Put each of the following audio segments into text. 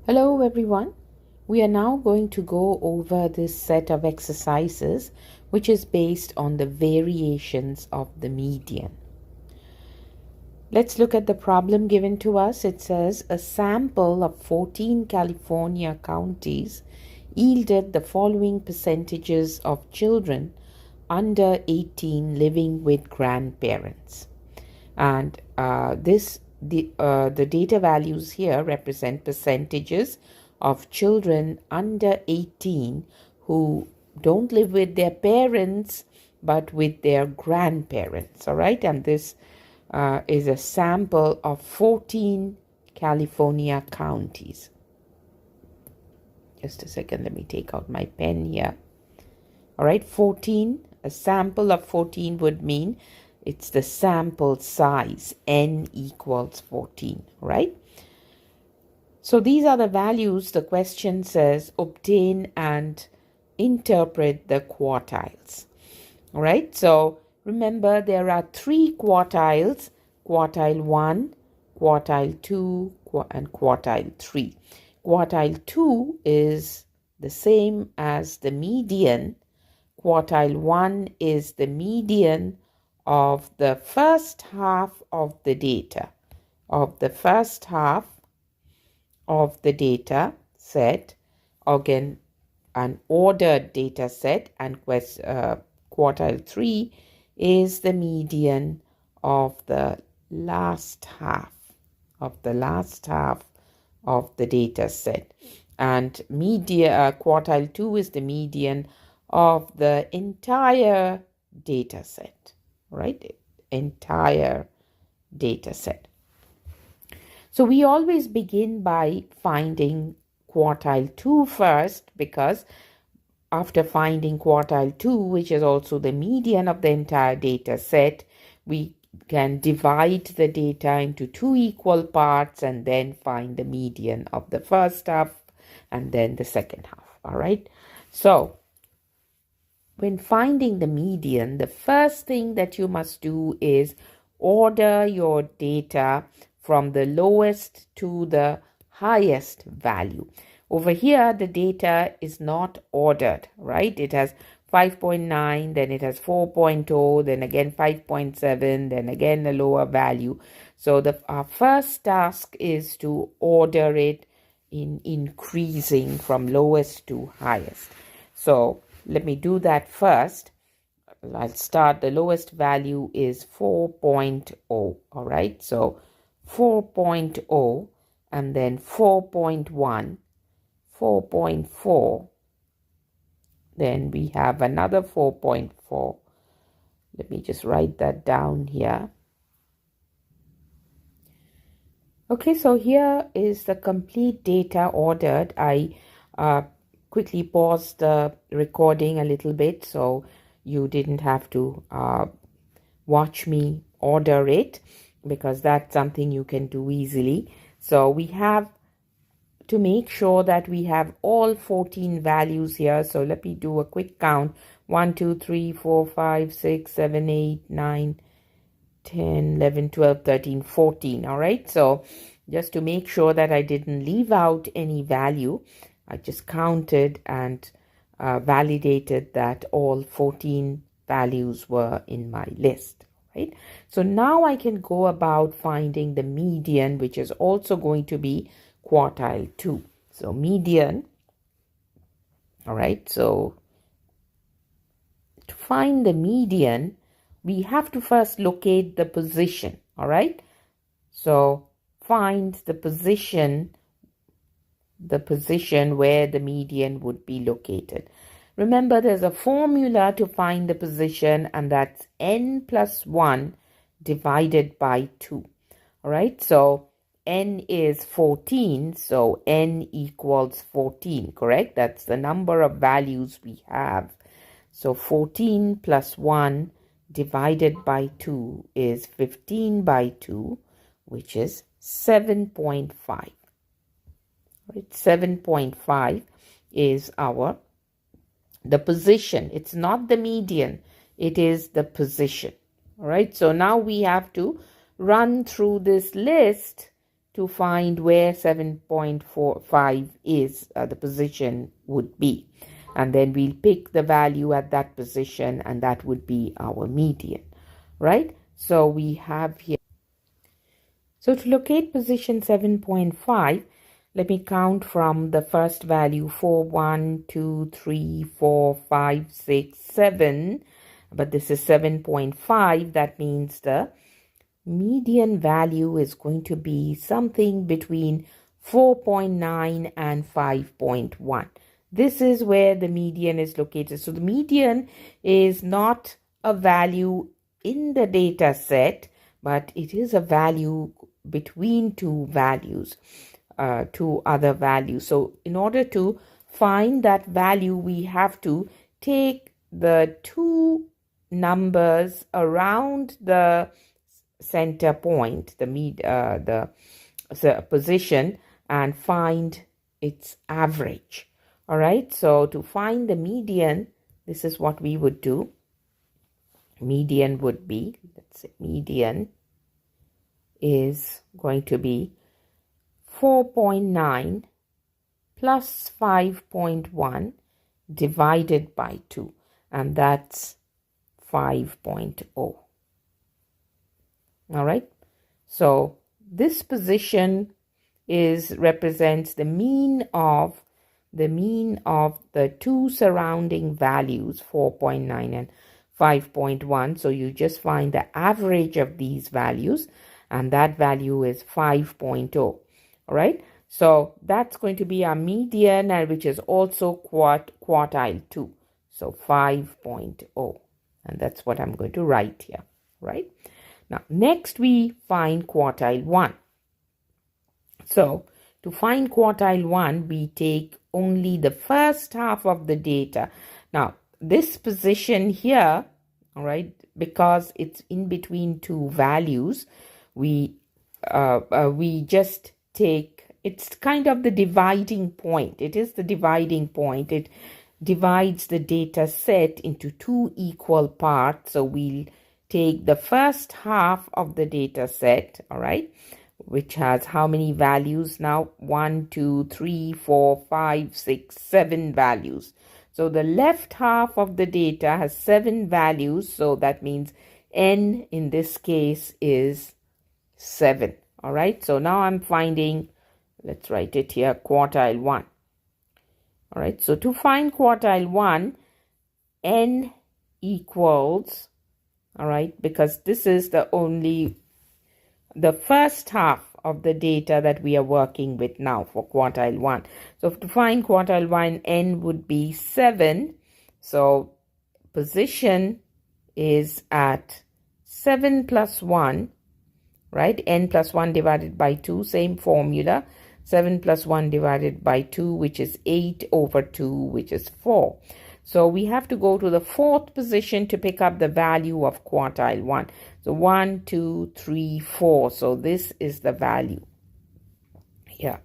Hello everyone. We are now going to go over this set of exercises which is based on the variations of the median. Let's look at the problem given to us. It says a sample of 14 California counties yielded the following percentages of children under 18 living with grandparents. And the data values here represent percentages of children under 18 who don't live with their parents but with their grandparents. All right, and this is a sample of 14 California counties. Just a second, let me take out my pen here. All right, 14, a sample of 14 would mean it's the sample size, n equals 14, right? So these are the values. The question says obtain and interpret the quartiles. All right, so remember there are three quartiles: quartile 1, quartile 2, and quartile 3. Quartile 2 is the same as the median. Quartile 1 is the median of the first half of the data, set, again an ordered data set, and quartile 3 is the median of the last half of the data set, and quartile 2 is the median of the entire data set, right? Entire data set. So we always begin by finding quartile 2 first, because after finding quartile 2, which is also the median of the entire data set, we can divide the data into two equal parts and then find the median of the first half and then the second half. All right. So when finding the median, the first thing that you must do is order your data from the lowest to the highest value. Over here, the data is not ordered, right? It has 5.9, then it has 4.0, then again 5.7, then again a lower value. So our first task is to order it in increasing from lowest to highest. So let me do that first. I'll start. The lowest value is 4.0. All right. So 4.0, and then 4.1, 4.4. Then we have another 4.4. Let me just write that down here. Okay, so here is the complete data ordered. I quickly pause the recording a little bit so you didn't have to watch me order it, because that's something you can do easily. So we have to make sure that we have all 14 values here. So let me do a quick count. 1, 2, 3, 4, 5, 6, 7, 8, 9, 10, 11, 12, 13, 14. All right. So just to make sure that I didn't leave out any value, I just counted and validated that all 14 values were in my list, right? So now I can go about finding the median, which is also going to be quartile 2. So median, all right, so to find the median, we have to first locate the position, all right? So find the position where the median would be located. Remember, there's a formula to find the position, and that's n plus 1 divided by 2. All right, so n is 14, so n equals 14, correct? That's the number of values we have. So 14 plus 1 divided by 2 is 15 by 2, which is 7.5. Right? 7.5 is the position. It's not the median, it is the position. All right, so now we have to run through this list to find where 7.45 is, the position would be. And then we'll pick the value at that position, and that would be our median, right? So we have here. So to locate position 7.5, let me count from the first value 4, 1, 2, 3, 4, 5, 6, 7. But this is 7.5. That means the median value is going to be something between 4.9 and 5.1. This is where the median is located. So the median is not a value in the data set, but it is a value between two values, two other values. So in order to find that value, we have to take the two numbers around the center point, the position, and find its average. All right, so to find the median, this is what we would do. Median would be, let's say median is going to be 4.9 plus 5.1 divided by 2, and that's 5.0. All right, so this position represents the mean of the two surrounding values, 4.9 and 5.1. So you just find the average of these values, and that value is 5.0. All right, so that's going to be our median, which is also quartile 2. So 5.0, and that's what I'm going to write here, right? Now, next we find quartile 1. So to find quartile 1, we take only the first half of the data. Now, this position here, all right, because it's in between two values, we just take, it's kind of the dividing point. It is the dividing point. It divides the data set into two equal parts. So we'll take the first half of the data set, all right, which has how many values now? 1, 2, 3, 4, 5, 6, 7 values. So the left half of the data has 7 values. So that means n in this case is 7. All right. So now I'm finding, let's write it here, quartile 1. All right. So to find quartile 1, n equals, all right, because this is the first half of the data that we are working with now for quartile 1. So to find quartile 1, n would be 7. So position is at 7 plus 1, right? N plus 1 divided by 2, same formula. 7 plus 1 divided by 2, which is 8 over 2, which is 4. So we have to go to the fourth position to pick up the value of quartile 1. So 1, 2, 3, 4. So this is the value here.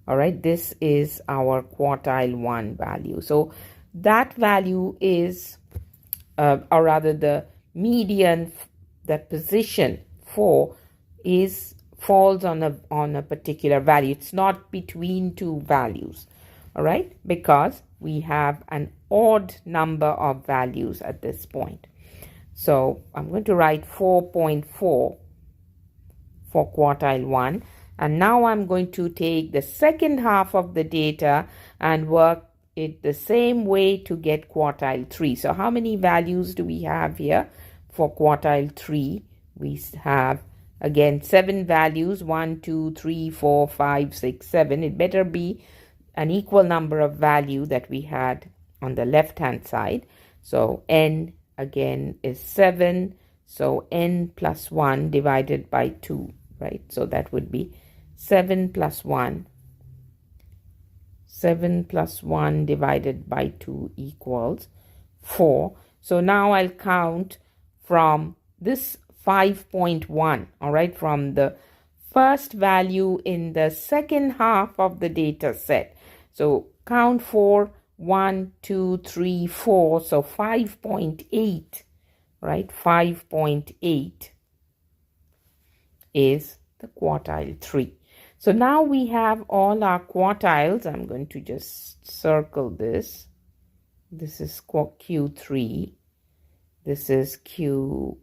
All right, this is our quartile 1 value. So that value is, or rather the median, that position 4 falls on a particular value. It's not between two values. All right, because we have an odd number of values at this point. So I'm going to write 4.4 for quartile 1. And now I'm going to take the second half of the data and work it the same way to get quartile 3. So how many values do we have here for quartile 3? We have, again, 7 values, 1, 2, 3, 4, 5, 6, 7. It better be an equal number of value that we had on the left hand side. So n again is 7. So n plus 1 divided by 2, right? So that would be 7 plus 1. 7 plus 1 divided by 2 equals 4. So now I'll count from this 5.1, all right, from the first value in the second half of the data set. So count for 1, 2, 3, 4. So 5.8, right? 5.8 is the quartile 3. So now we have all our quartiles. I'm going to just circle this. This is Q3. This is Q2.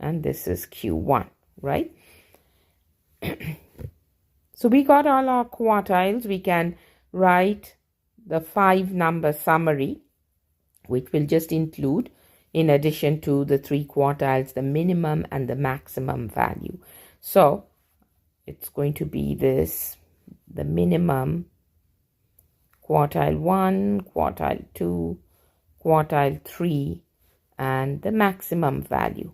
And this is Q1, right? So we got all our quartiles. We can write the 5-number summary, which will just include, in addition to the 3 quartiles, the minimum and the maximum value. So it's going to be this, the minimum, quartile 1, quartile 2, quartile 3, and the maximum value.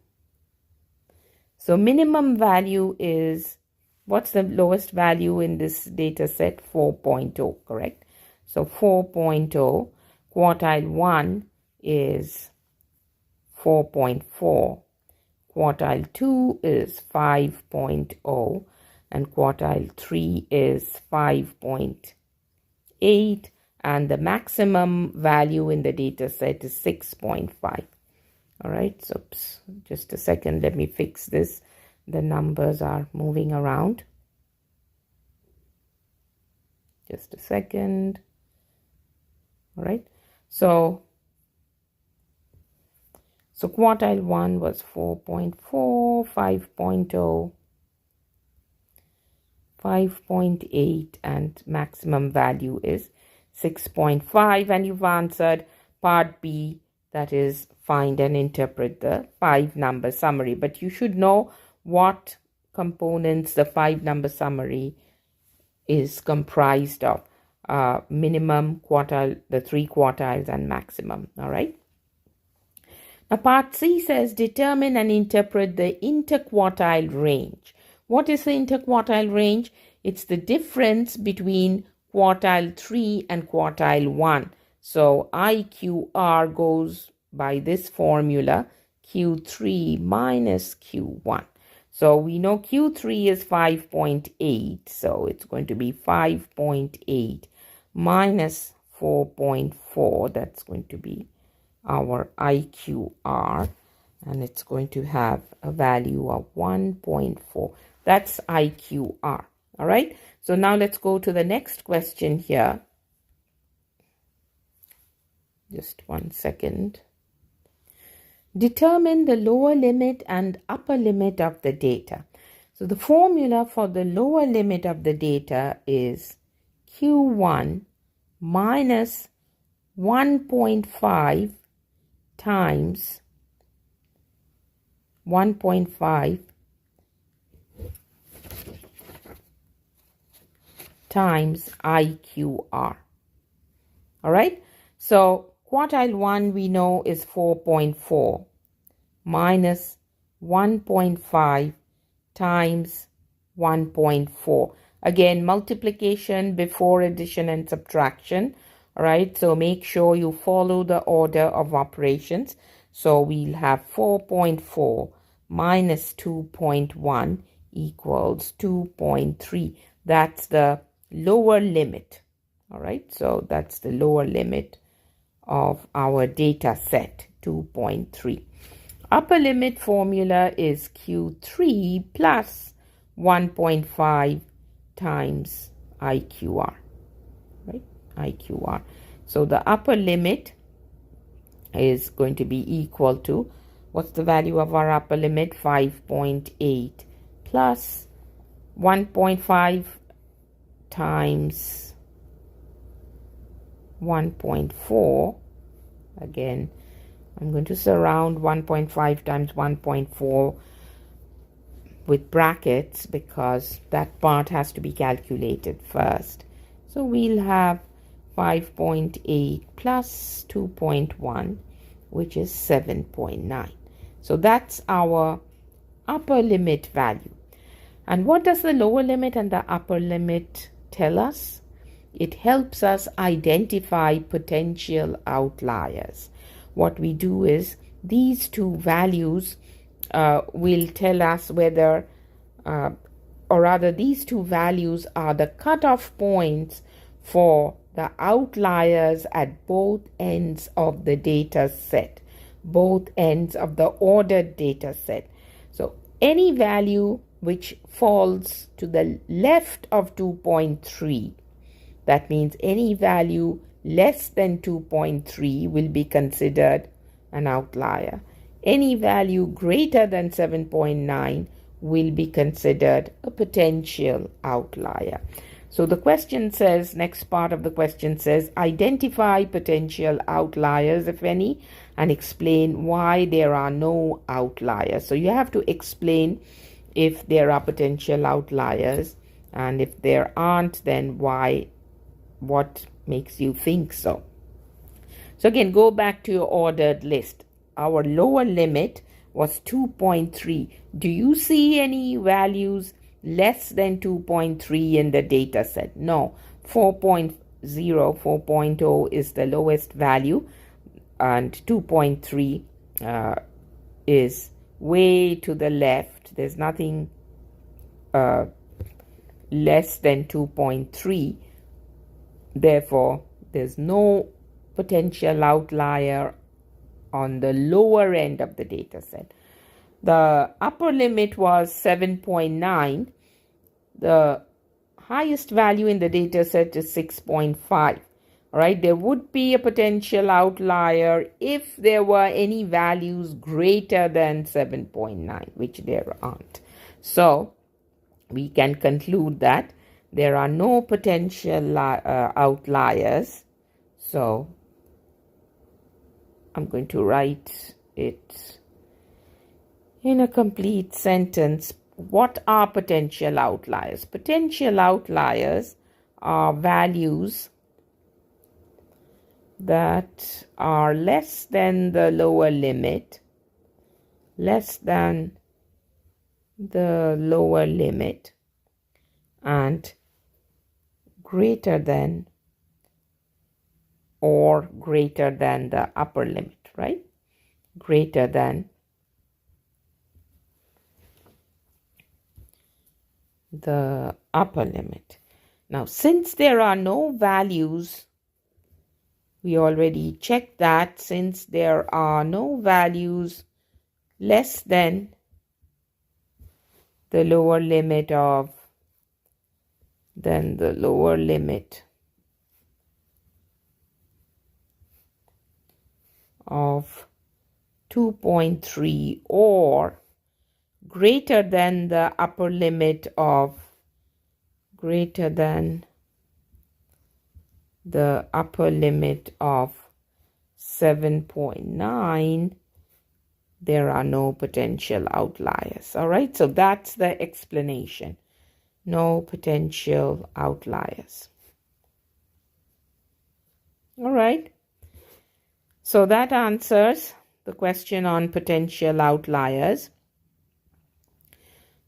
So minimum value is, what's the lowest value in this data set? 4.0, correct? So 4.0, quartile 1 is 4.4, quartile 2 is 5.0, and quartile 3 is 5.8, and the maximum value in the data set is 6.5. All right, so just a second, let me fix this. The numbers are moving around. Just a second. All right, so quartile 1 was 4.4, 5.0, 5.8, and maximum value is 6.5. And you've answered part B, that is find and interpret the 5-number summary. But you should know what components the 5-number summary is comprised of. Minimum, quartile, the 3 quartiles, and maximum. All right. Now part C says determine and interpret the interquartile range. What is the interquartile range? It's the difference between quartile 3 and quartile 1. So IQR goes by this formula, Q3 minus Q1. So we know Q3 is 5.8. So it's going to be 5.8 minus 4.4. That's going to be our IQR. And it's going to have a value of 1.4. That's IQR. All right. So now let's go to the next question here. Just one second. Determine the lower limit and upper limit of the data. So the formula for the lower limit of the data is Q1 minus 1.5 times 1.5 times IQR. All right. So quartile 1 we know is 4.4 minus 1.5 times 1.4. Again, multiplication before addition and subtraction. All right, so make sure you follow the order of operations. So we'll have 4.4 minus 2.1 equals 2.3. That's the lower limit. All right, so that's the lower limit of our data set, 2.3. Upper limit formula is Q3 plus 1.5 times IQR, right? IQR. So the upper limit is going to be equal to, what's the value of our upper limit? 5.8 plus 1.5 times 1.4. Again, I'm going to surround 1.5 times 1.4 with brackets because that part has to be calculated first. So we'll have 5.8 plus 2.1, which is 7.9. So that's our upper limit value. And what does the lower limit and the upper limit tell us? It helps us identify potential outliers. What we do is these two values will tell us whether, or rather these two values are the cutoff points for the outliers at both ends of the data set, both ends of the ordered data set. So any value which falls to the left of 2.3. That means any value less than 2.3 will be considered an outlier. Any value greater than 7.9 will be considered a potential outlier. So the question says, next part of the question says, identify potential outliers, if any, and explain why there are no outliers. So you have to explain if there are potential outliers, and if there aren't, then why, what makes you think so. So again, go back to your ordered list. Our lower limit was 2.3. Do you see any values less than 2.3 in the data set? No. 4.0, 4.0 is the lowest value, and 2.3 is way to the left. There's nothing less than 2.3. Therefore, there's no potential outlier on the lower end of the data set. The upper limit was 7.9. The highest value in the data set is 6.5. All right, there would be a potential outlier if there were any values greater than 7.9, which there aren't. So we can conclude that there are no potential outliers. So I'm going to write it in a complete sentence. What are potential outliers? Potential outliers are values that are less than the lower limit, and greater than or greater than the upper limit, right? Greater than the upper limit. Now, since there are no values, we already checked that, since there are no values less than the lower limit of 2.3 or greater than the upper limit of 7.9, there are no potential outliers. All right, so that's the explanation. No potential outliers. All right, so that answers the question on potential outliers.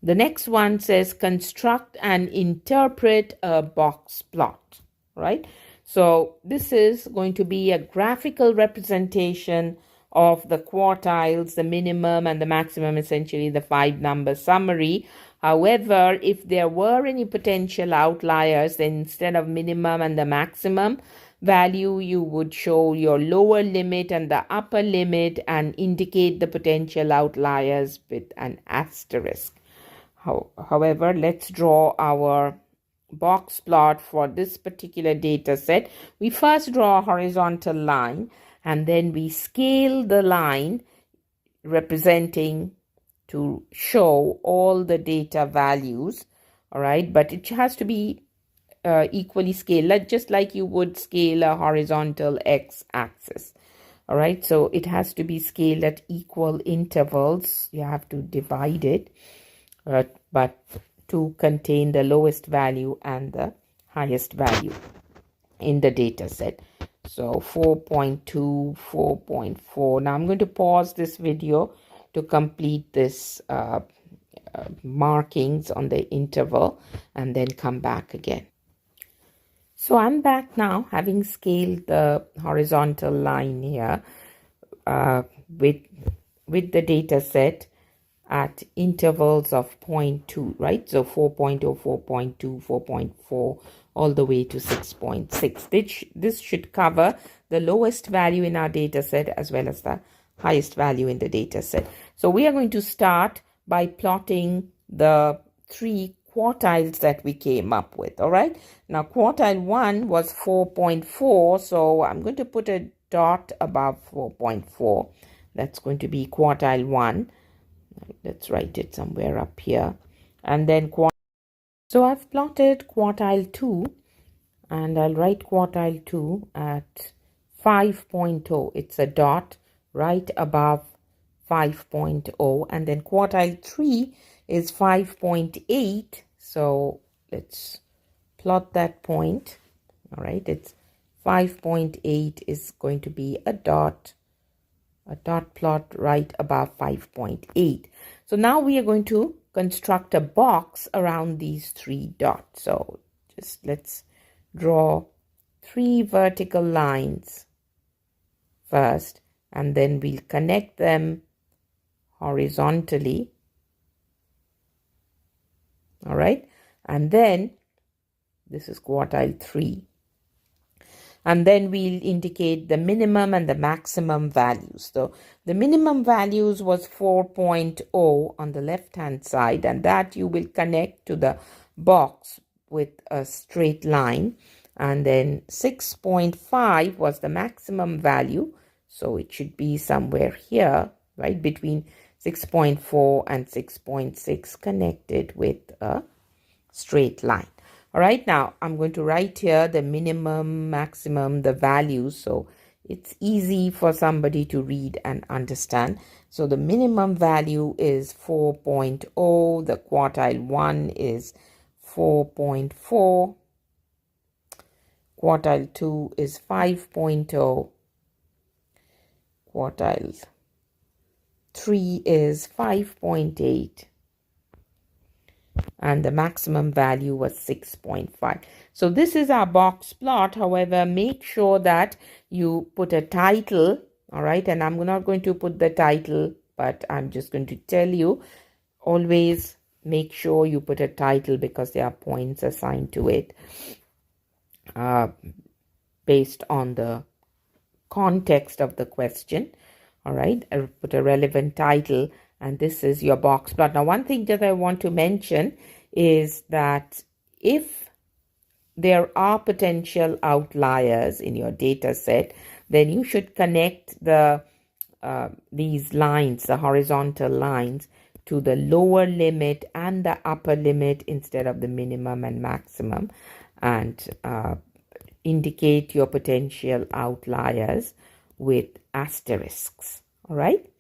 The next one says construct and interpret a box plot, right? So this is going to be a graphical representation of the quartiles, the minimum and the maximum, essentially the 5-number summary. However, if there were any potential outliers, then instead of minimum and the maximum value, you would show your lower limit and the upper limit and indicate the potential outliers with an asterisk. However, let's draw our box plot for this particular data set. We first draw a horizontal line, and then we scale the line representing to show all the data values. All right, but it has to be equally scaled, just like you would scale a horizontal x-axis. All right, so it has to be scaled at equal intervals. You have to divide it, but to contain the lowest value and the highest value in the data set. So 4.2, 4.4. Now I'm going to pause this video to complete this markings on the interval and then come back again. So I'm back now, having scaled the horizontal line here with the data set at intervals of 0.2, right? So 4.0, 4.2, 4.4, all the way to 6.6. This should cover the lowest value in our data set as well as the highest value in the data set. So we are going to start by plotting the three quartiles that we came up with. All right. Now, quartile 1 was 4.4. So I'm going to put a dot above 4.4. That's going to be quartile 1. Let's write it somewhere up here. And then so I've plotted quartile 2, and I'll write quartile 2 at 5.0. It's a dot right above 5.0, and then quartile 3 is 5.8. So let's plot that point. All right, it's 5.8 is going to be a dot plot right above 5.8. So now we are going to construct a box around these three dots. So just let's draw 3 vertical lines first, and then we'll connect them horizontally. All right, and then this is quartile 3. And then we'll indicate the minimum and the maximum values. So the minimum values was 4.0 on the left hand side, and that you will connect to the box with a straight line. And then 6.5 was the maximum value, so it should be somewhere here, right, between 6.4 and 6.6, connected with a straight line. All right, now I'm going to write here the minimum, maximum, the values, so it's easy for somebody to read and understand. So the minimum value is 4.0, the quartile 1 is 4.4, quartile 2 is 5.0, quartile 3 is 5.8, and the maximum value was 6.5. So this is our box plot. However, make sure that you put a title. All right, and I'm not going to put the title, but I'm just going to tell you, always make sure you put a title, because there are points assigned to it based on the context of the question. All right, I'll put a relevant title, and this is your box plot. Now, one thing that I want to mention is that if there are potential outliers in your data set, then you should connect these lines, the horizontal lines, to the lower limit and the upper limit instead of the minimum and maximum, and indicate your potential outliers with asterisks. All right.